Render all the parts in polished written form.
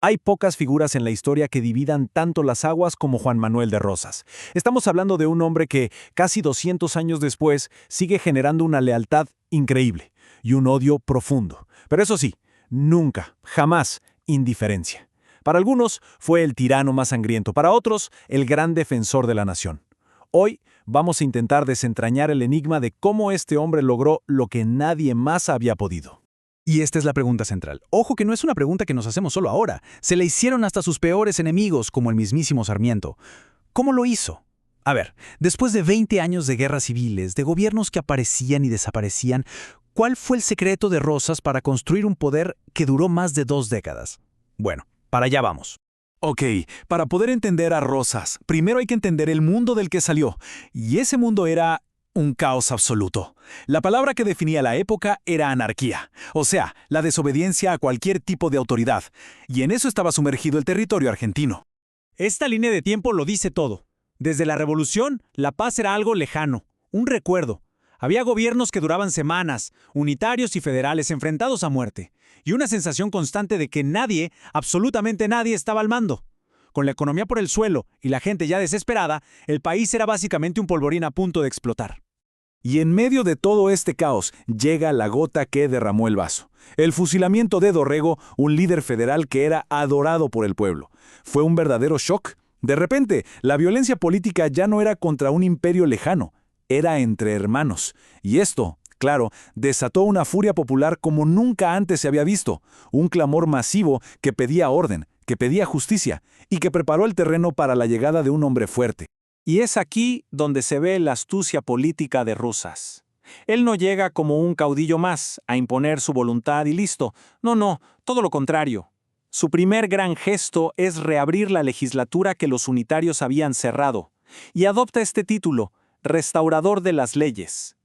Hay pocas figuras en la historia que dividan tanto las aguas como Juan Manuel de Rosas. Estamos hablando de un hombre que, casi 200 años después, sigue generando una lealtad increíble y un odio profundo. Pero eso sí, nunca, jamás, indiferencia. Para algunos fue el tirano más sangriento, para otros el gran defensor de la nación. Hoy vamos a intentar desentrañar el enigma de cómo este hombre logró lo que nadie más había podido. Y esta es la pregunta central. Ojo que no es una pregunta que nos hacemos solo ahora. Se la hicieron hasta sus peores enemigos, como el mismísimo Sarmiento. ¿Cómo lo hizo? A ver, después de 20 años de guerras civiles, de gobiernos que aparecían y desaparecían, ¿cuál fue el secreto de Rosas para construir un poder que duró más de 2 décadas? Bueno, para allá vamos. Ok, para poder entender a Rosas, primero hay que entender el mundo del que salió. Y ese mundo era un caos absoluto. La palabra que definía la época era anarquía, o sea, la desobediencia a cualquier tipo de autoridad. Y en eso estaba sumergido el territorio argentino. Esta línea de tiempo lo dice todo. Desde la Revolución, la paz era algo lejano, un recuerdo. Había gobiernos que duraban semanas, unitarios y federales enfrentados a muerte, y una sensación constante de que nadie, absolutamente nadie, estaba al mando. Con la economía por el suelo y la gente ya desesperada, el país era básicamente un polvorín a punto de explotar. Y en medio de todo este caos llega la gota que derramó el vaso. El fusilamiento de Dorrego, un líder federal que era adorado por el pueblo. Fue un verdadero shock. De repente, la violencia política ya no era contra un imperio lejano, era entre hermanos. Y esto, claro, desató una furia popular como nunca antes se había visto. Un clamor masivo que pedía orden, que pedía justicia y que preparó el terreno para la llegada de un hombre fuerte. Y es aquí donde se ve la astucia política de Rosas. Él no llega como un caudillo más a imponer su voluntad y listo. No, todo lo contrario. Su primer gran gesto es reabrir la legislatura que los unitarios habían cerrado, y adopta este título, Restaurador de las Leyes.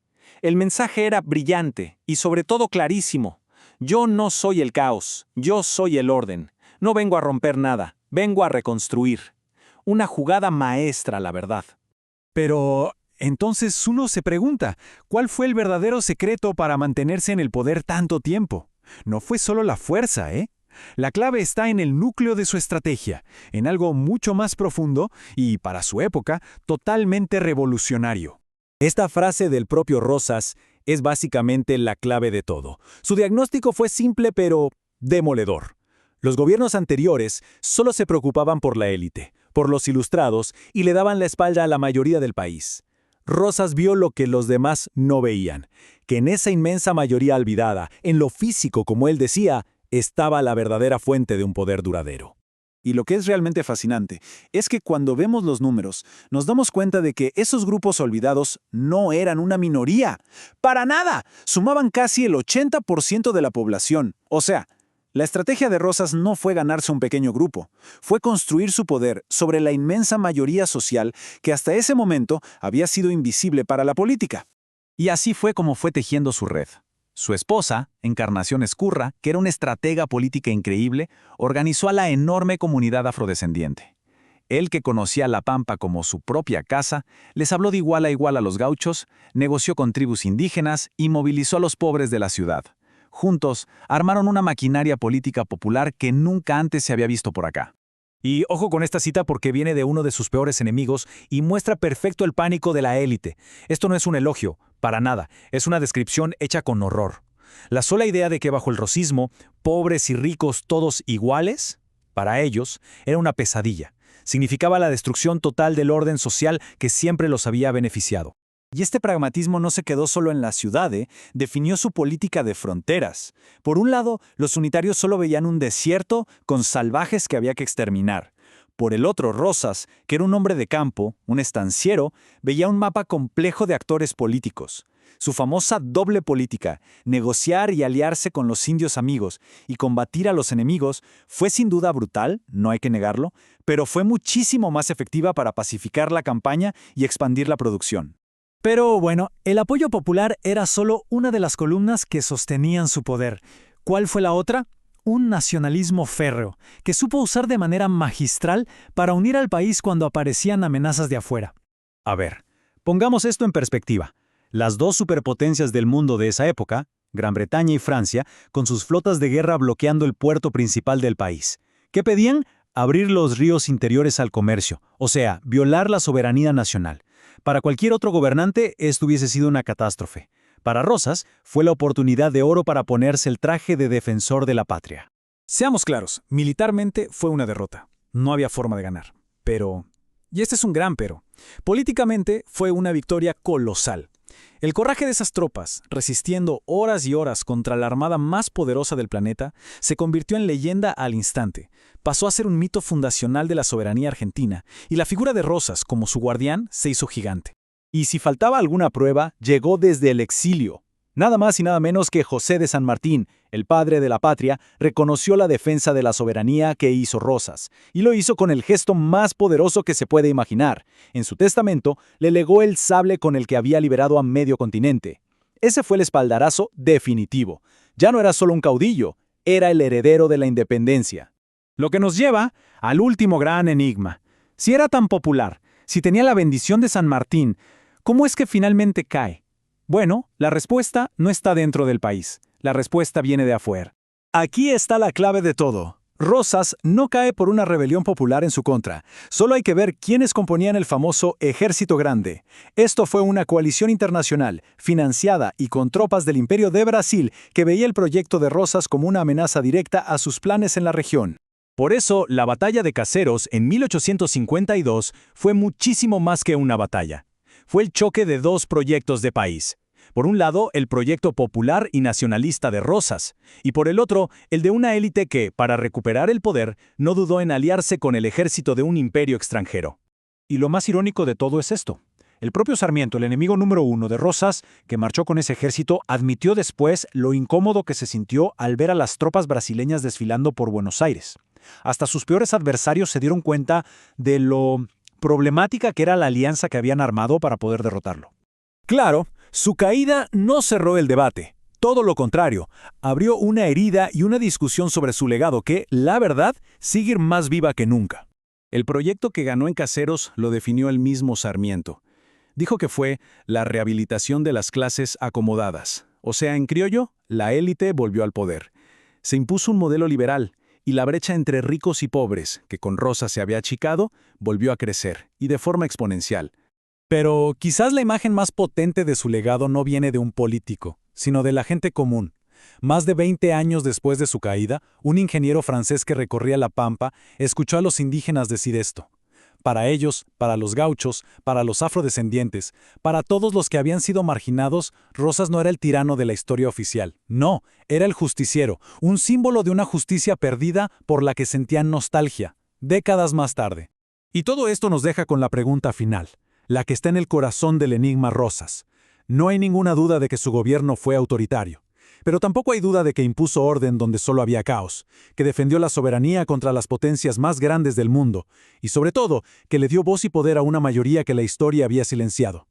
El mensaje era brillante y sobre todo clarísimo. Yo no soy el caos, yo soy el orden. No vengo a romper nada, vengo a reconstruir. Una jugada maestra, la verdad. Pero entonces uno se pregunta, ¿cuál fue el verdadero secreto para mantenerse en el poder tanto tiempo? No fue solo la fuerza, ¿eh? La clave está en el núcleo de su estrategia, en algo mucho más profundo y, para su época, totalmente revolucionario. Esta frase del propio Rosas es básicamente la clave de todo. Su diagnóstico fue simple pero demoledor. Los gobiernos anteriores solo se preocupaban por la élite, por los ilustrados y le daban la espalda a la mayoría del país. Rosas vio lo que los demás no veían, que en esa inmensa mayoría olvidada, en lo físico como él decía, estaba la verdadera fuente de un poder duradero. Y lo que es realmente fascinante es que cuando vemos los números, nos damos cuenta de que esos grupos olvidados no eran una minoría. ¡Para nada! Sumaban casi el 80% de la población. O sea, la estrategia de Rosas no fue ganarse un pequeño grupo, fue construir su poder sobre la inmensa mayoría social que hasta ese momento había sido invisible para la política. Y así fue como fue tejiendo su red. Su esposa, Encarnación Ezcurra, que era una estratega política increíble, organizó a la enorme comunidad afrodescendiente. Él, que conocía La Pampa como su propia casa, les habló de igual a igual a los gauchos, negoció con tribus indígenas y movilizó a los pobres de la ciudad. Juntos, armaron una maquinaria política popular que nunca antes se había visto por acá. Y ojo con esta cita porque viene de uno de sus peores enemigos y muestra perfecto el pánico de la élite. Esto no es un elogio, para nada, es una descripción hecha con horror. La sola idea de que bajo el rosismo, pobres y ricos todos iguales, para ellos, era una pesadilla. Significaba la destrucción total del orden social que siempre los había beneficiado. Y este pragmatismo no se quedó solo en la ciudad, definió su política de fronteras. Por un lado, los unitarios solo veían un desierto con salvajes que había que exterminar. Por el otro, Rosas, que era un hombre de campo, un estanciero, veía un mapa complejo de actores políticos. Su famosa doble política, negociar y aliarse con los indios amigos y combatir a los enemigos, fue sin duda brutal, no hay que negarlo, pero fue muchísimo más efectiva para pacificar la campaña y expandir la producción. Pero bueno, el apoyo popular era solo una de las columnas que sostenían su poder. ¿Cuál fue la otra? Un nacionalismo férreo, que supo usar de manera magistral para unir al país cuando aparecían amenazas de afuera. A ver, pongamos esto en perspectiva. Las dos superpotencias del mundo de esa época, Gran Bretaña y Francia, con sus flotas de guerra bloqueando el puerto principal del país. ¿Qué pedían? Abrir los ríos interiores al comercio, o sea, violar la soberanía nacional. Para cualquier otro gobernante, esto hubiese sido una catástrofe. Para Rosas, fue la oportunidad de oro para ponerse el traje de defensor de la patria. Seamos claros, militarmente fue una derrota. No había forma de ganar. Pero, y este es un gran pero, políticamente fue una victoria colosal. El coraje de esas tropas, resistiendo horas y horas contra la armada más poderosa del planeta, se convirtió en leyenda al instante. Pasó a ser un mito fundacional de la soberanía argentina, y la figura de Rosas como su guardián se hizo gigante. Y si faltaba alguna prueba, llegó desde el exilio. Nada más y nada menos que José de San Martín, el padre de la patria, reconoció la defensa de la soberanía que hizo Rosas, y lo hizo con el gesto más poderoso que se puede imaginar. En su testamento, le legó el sable con el que había liberado a medio continente. Ese fue el espaldarazo definitivo. Ya no era solo un caudillo, era el heredero de la independencia. Lo que nos lleva al último gran enigma. Si era tan popular, si tenía la bendición de San Martín, ¿cómo es que finalmente cae? Bueno, la respuesta no está dentro del país. La respuesta viene de afuera. Aquí está la clave de todo. Rosas no cae por una rebelión popular en su contra. Solo hay que ver quiénes componían el famoso Ejército Grande. Esto fue una coalición internacional, financiada y con tropas del Imperio de Brasil, que veía el proyecto de Rosas como una amenaza directa a sus planes en la región. Por eso, la batalla de Caseros en 1852 fue muchísimo más que una batalla. Fue el choque de dos proyectos de país. Por un lado, el proyecto popular y nacionalista de Rosas, y por el otro, el de una élite que, para recuperar el poder, no dudó en aliarse con el ejército de un imperio extranjero. Y lo más irónico de todo es esto. El propio Sarmiento, el enemigo número uno de Rosas, que marchó con ese ejército, admitió después lo incómodo que se sintió al ver a las tropas brasileñas desfilando por Buenos Aires. Hasta sus peores adversarios se dieron cuenta de lo problemática que era la alianza que habían armado para poder derrotarlo. Claro, su caída no cerró el debate. Todo lo contrario, abrió una herida y una discusión sobre su legado que, la verdad, sigue más viva que nunca. El proyecto que ganó en Caseros lo definió el mismo Sarmiento. Dijo que fue la rehabilitación de las clases acomodadas. O sea, en criollo, la élite volvió al poder. Se impuso un modelo liberal, y la brecha entre ricos y pobres, que con Rosas se había achicado, volvió a crecer, y de forma exponencial. Pero quizás la imagen más potente de su legado no viene de un político, sino de la gente común. Más de 20 años después de su caída, un ingeniero francés que recorría la Pampa escuchó a los indígenas decir esto. Para ellos, para los gauchos, para los afrodescendientes, para todos los que habían sido marginados, Rosas no era el tirano de la historia oficial. No, era el justiciero, un símbolo de una justicia perdida por la que sentían nostalgia, décadas más tarde. Y todo esto nos deja con la pregunta final, la que está en el corazón del enigma Rosas. No hay ninguna duda de que su gobierno fue autoritario. Pero tampoco hay duda de que impuso orden donde solo había caos, que defendió la soberanía contra las potencias más grandes del mundo, y sobre todo, que le dio voz y poder a una mayoría que la historia había silenciado.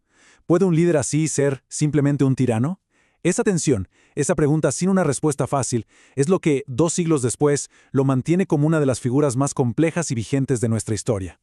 ¿Puede un líder así ser simplemente un tirano? Esa tensión, esa pregunta sin una respuesta fácil, es lo que, 2 siglos después, lo mantiene como una de las figuras más complejas y vigentes de nuestra historia.